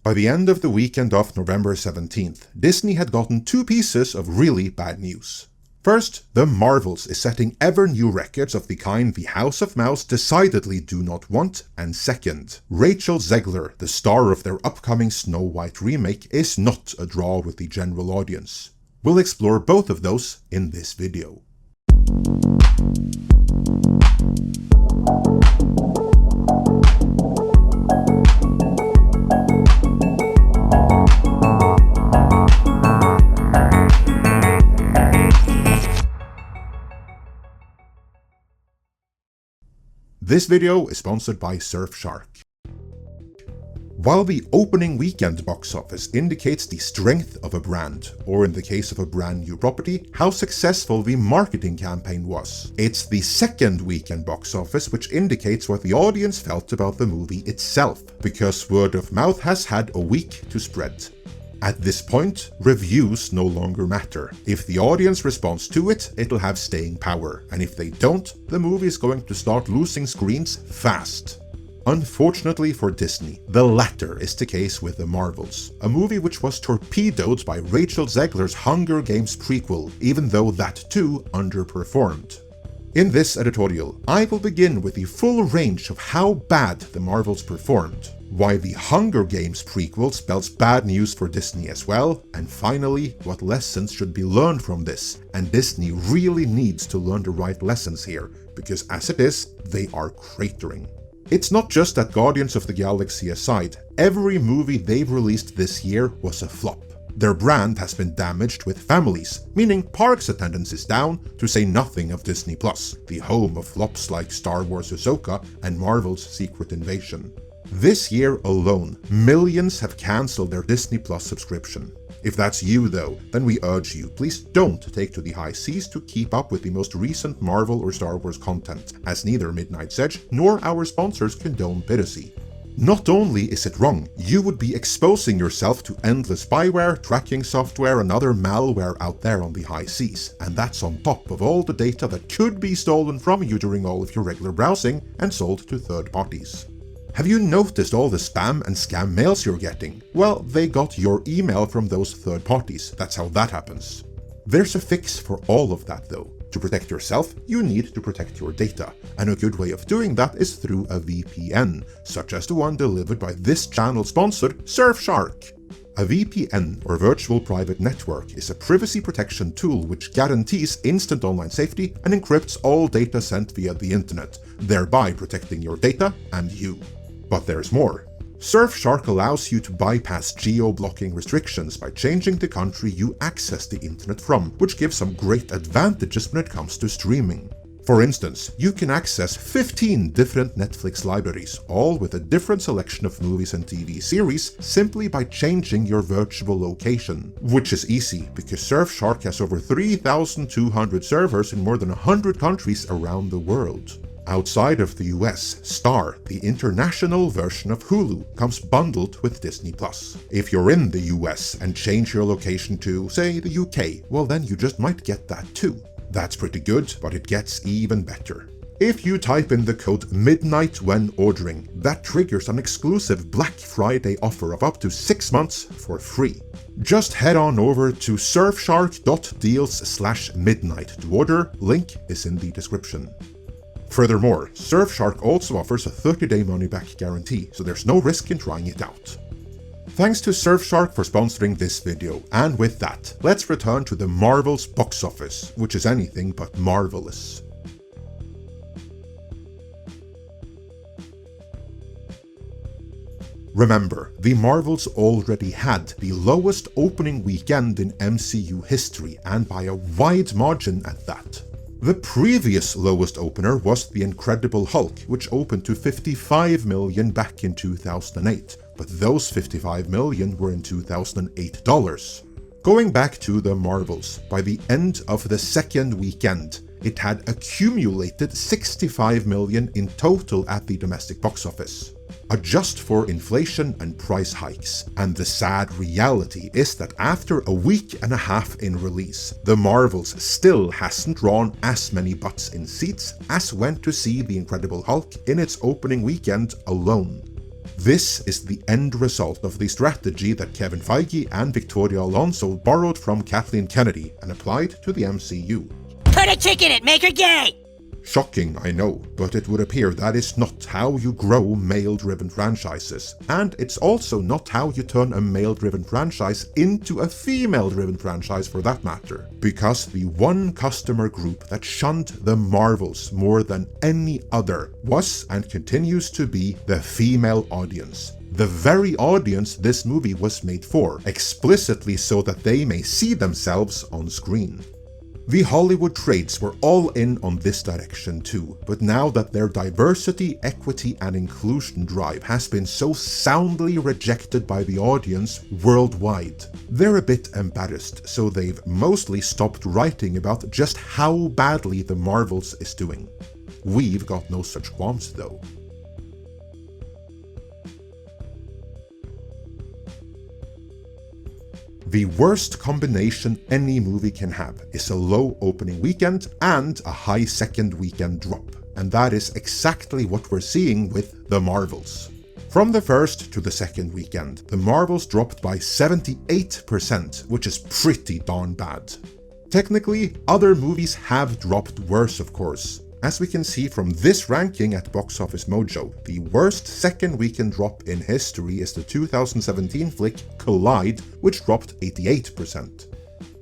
By the end of the weekend of November 17th, Disney had gotten two pieces of really bad news. First, The Marvels is setting ever new records of the kind the House of Mouse decidedly do not want, and second, Rachel Zegler, the star of their upcoming Snow White remake, is not a draw with the general audience. We'll explore both of those in this video. This video is sponsored by Surfshark. While the opening weekend box office indicates the strength of a brand, or in the case of a brand new property, how successful the marketing campaign was, it's the second weekend box office which indicates what the audience felt about the movie itself, because word of mouth has had a week to spread. At this point, reviews no longer matter. If the audience responds to it, it'll have staying power, and if they don't, the movie is going to start losing screens fast. Unfortunately for Disney, the latter is the case with The Marvels, a movie which was torpedoed by Rachel Zegler's Hunger Games prequel, even though that too underperformed. In this editorial, I will begin with the full range of how bad The Marvels performed, why the Hunger Games prequel spells bad news for Disney as well, and finally, what lessons should be learned from this, and Disney really needs to learn the right lessons here, because as it is, they are cratering. It's not just that Guardians of the Galaxy aside, every movie they've released this year was a flop. Their brand has been damaged with families, meaning parks attendance is down, to say nothing of Disney+, the home of flops like Star Wars Ahsoka and Marvel's Secret Invasion. This year alone, millions have cancelled their Disney Plus subscription. If that's you though, then we urge you, please don't take to the high seas to keep up with the most recent Marvel or Star Wars content, as neither Midnight's Edge nor our sponsors condone piracy. Not only is it wrong, you would be exposing yourself to endless spyware, tracking software and other malware out there on the high seas, and that's on top of all the data that could be stolen from you during all of your regular browsing and sold to third parties. Have you noticed all the spam and scam mails you're getting? Well, they got your email from those third parties, that's how that happens. There's a fix for all of that though. To protect yourself, you need to protect your data, and a good way of doing that is through a VPN, such as the one delivered by this channel sponsored Surfshark. A VPN, or Virtual Private Network, is a privacy protection tool which guarantees instant online safety and encrypts all data sent via the internet, thereby protecting your data and you. But there's more. Surfshark allows you to bypass geo-blocking restrictions by changing the country you access the internet from, which gives some great advantages when it comes to streaming. For instance, you can access 15 different Netflix libraries, all with a different selection of movies and TV series, simply by changing your virtual location. Which is easy, because Surfshark has over 3,200 servers in more than 100 countries around the world. Outside of the US, Star, the international version of Hulu, comes bundled with Disney+. If you're in the US and change your location to, say, the UK, well then you just might get that too. That's pretty good, but it gets even better. If you type in the code MIDNIGHT when ordering, that triggers an exclusive Black Friday offer of up to 6 months for free. Just head on over to surfshark.deals/midnight to order, link is in the description. Furthermore, Surfshark also offers a 30-day money-back guarantee, so there's no risk in trying it out. Thanks to Surfshark for sponsoring this video, and with that, let's return to the Marvels box office, which is anything but marvelous. Remember, the Marvels already had the lowest opening weekend in MCU history, and by a wide margin at that. The previous lowest opener was The Incredible Hulk, which opened to $55 million back in 2008, but those $55 million were in 2008 dollars. Going back to The Marvels, by the end of the second weekend, it had accumulated $65 million in total at the domestic box office. Adjust for inflation and price hikes, and the sad reality is that after a week and a half in release, The Marvels still hasn't drawn as many butts in seats as went to see The Incredible Hulk in its opening weekend alone. This is the end result of the strategy that Kevin Feige and Victoria Alonso borrowed from Kathleen Kennedy and applied to the MCU. Put a chick in it, make her gay! Shocking, I know, but it would appear that is not how you grow male-driven franchises. And it's also not how you turn a male-driven franchise into a female-driven franchise for that matter. Because the one customer group that shunned the Marvels more than any other was and continues to be the female audience. The very audience this movie was made for, explicitly so that they may see themselves on screen. The Hollywood trades were all in on this direction too, but now that their diversity, equity and inclusion drive has been so soundly rejected by the audience worldwide, they're a bit embarrassed, so they've mostly stopped writing about just how badly the Marvels is doing. We've got no such qualms though. The worst combination any movie can have is a low opening weekend and a high second weekend drop, and that is exactly what we're seeing with The Marvels. From the first to the second weekend, The Marvels dropped by 78%, which is pretty darn bad. Technically, other movies have dropped worse of course. As we can see from this ranking at Box Office Mojo, the worst second weekend drop in history is the 2017 flick Collide, which dropped 88%.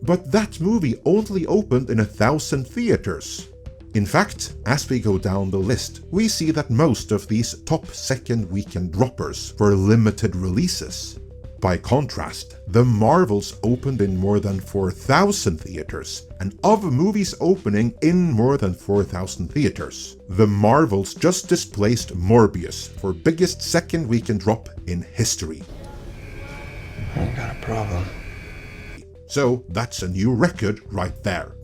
But that movie only opened in 1,000 theaters. In fact, as we go down the list, we see that most of these top second weekend droppers were limited releases. By contrast, The Marvels opened in more than 4,000 theaters, and of movies opening in more than 4,000 theaters, The Marvels just displaced Morbius for biggest second weekend drop in history. I got a problem. So that's a new record right there.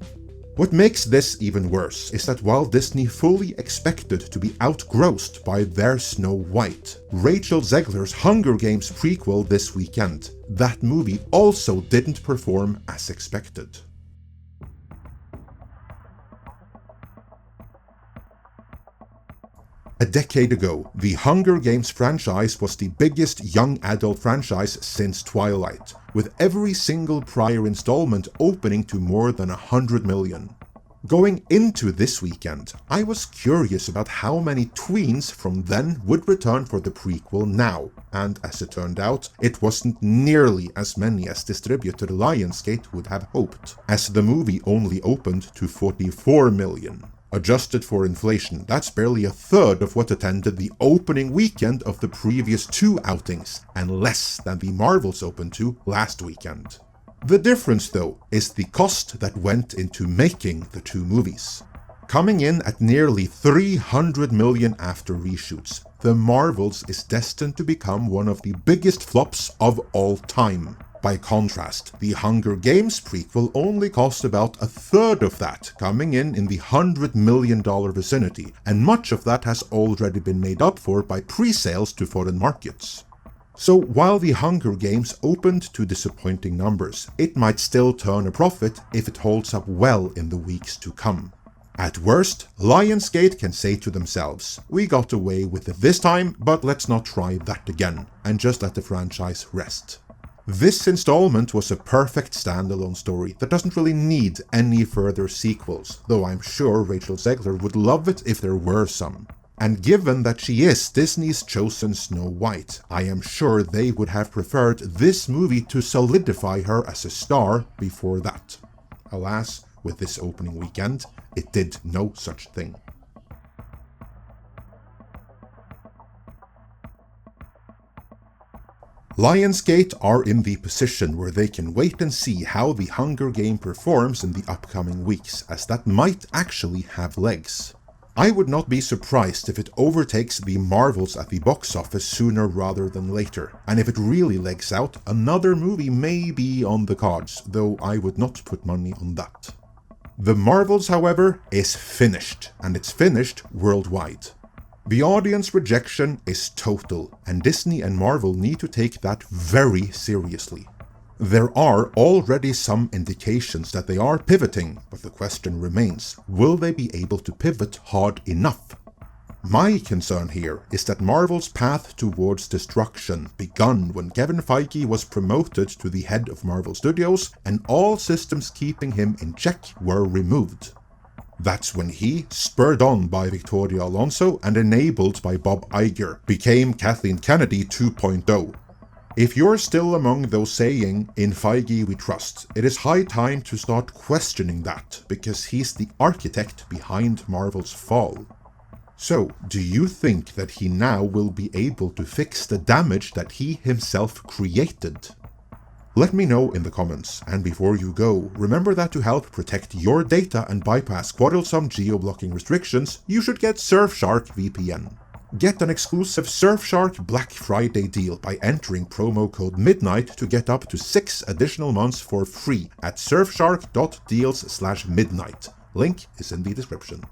What makes this even worse is that while Disney fully expected to be outgrossed by their Snow White, Rachel Zegler's Hunger Games prequel this weekend, that movie also didn't perform as expected. A decade ago, the Hunger Games franchise was the biggest young adult franchise since Twilight, with every single prior installment opening to more than 100 million. Going into this weekend, I was curious about how many tweens from then would return for the prequel now, and as it turned out, it wasn't nearly as many as distributor Lionsgate would have hoped, as the movie only opened to 44 million. Adjusted for inflation, that's barely a third of what attended the opening weekend of the previous two outings, and less than the Marvels opened to last weekend. The difference, though, is the cost that went into making the two movies. Coming in at nearly 300 million after reshoots, The Marvels is destined to become one of the biggest flops of all time. By contrast, the Hunger Games prequel only cost about a third of that, coming in the $100 million vicinity, and much of that has already been made up for by pre-sales to foreign markets. So while the Hunger Games opened to disappointing numbers, it might still turn a profit if it holds up well in the weeks to come. At worst, Lionsgate can say to themselves, "We got away with it this time, but let's not try that again," and just let the franchise rest. This installment was a perfect standalone story that doesn't really need any further sequels, though I'm sure Rachel Zegler would love it if there were some. And given that she is Disney's chosen Snow White, I am sure they would have preferred this movie to solidify her as a star before that. Alas, with this opening weekend, it did no such thing. Lionsgate are in the position where they can wait and see how the Hunger Game performs in the upcoming weeks, as that might actually have legs. I would not be surprised if it overtakes the Marvels at the box office sooner rather than later, and if it really legs out, another movie may be on the cards, though I would not put money on that. The Marvels, however, is finished, and it's finished worldwide. The audience rejection is total, and Disney and Marvel need to take that very seriously. There are already some indications that they are pivoting, but the question remains, will they be able to pivot hard enough? My concern here is that Marvel's path towards destruction begun when Kevin Feige was promoted to the head of Marvel Studios and all systems keeping him in check were removed. That's when he, spurred on by Victoria Alonso and enabled by Bob Iger, became Kathleen Kennedy 2.0. If you're still among those saying, "In Feige we trust," it is high time to start questioning that, because he's the architect behind Marvel's fall. So, do you think that he now will be able to fix the damage that he himself created? Let me know in the comments, and before you go, remember that to help protect your data and bypass quarrelsome geo-blocking restrictions, you should get Surfshark VPN. Get an exclusive Surfshark Black Friday deal by entering promo code MIDNIGHT to get up to 6 additional months for free at surfshark.deals/midnight. Link is in the description.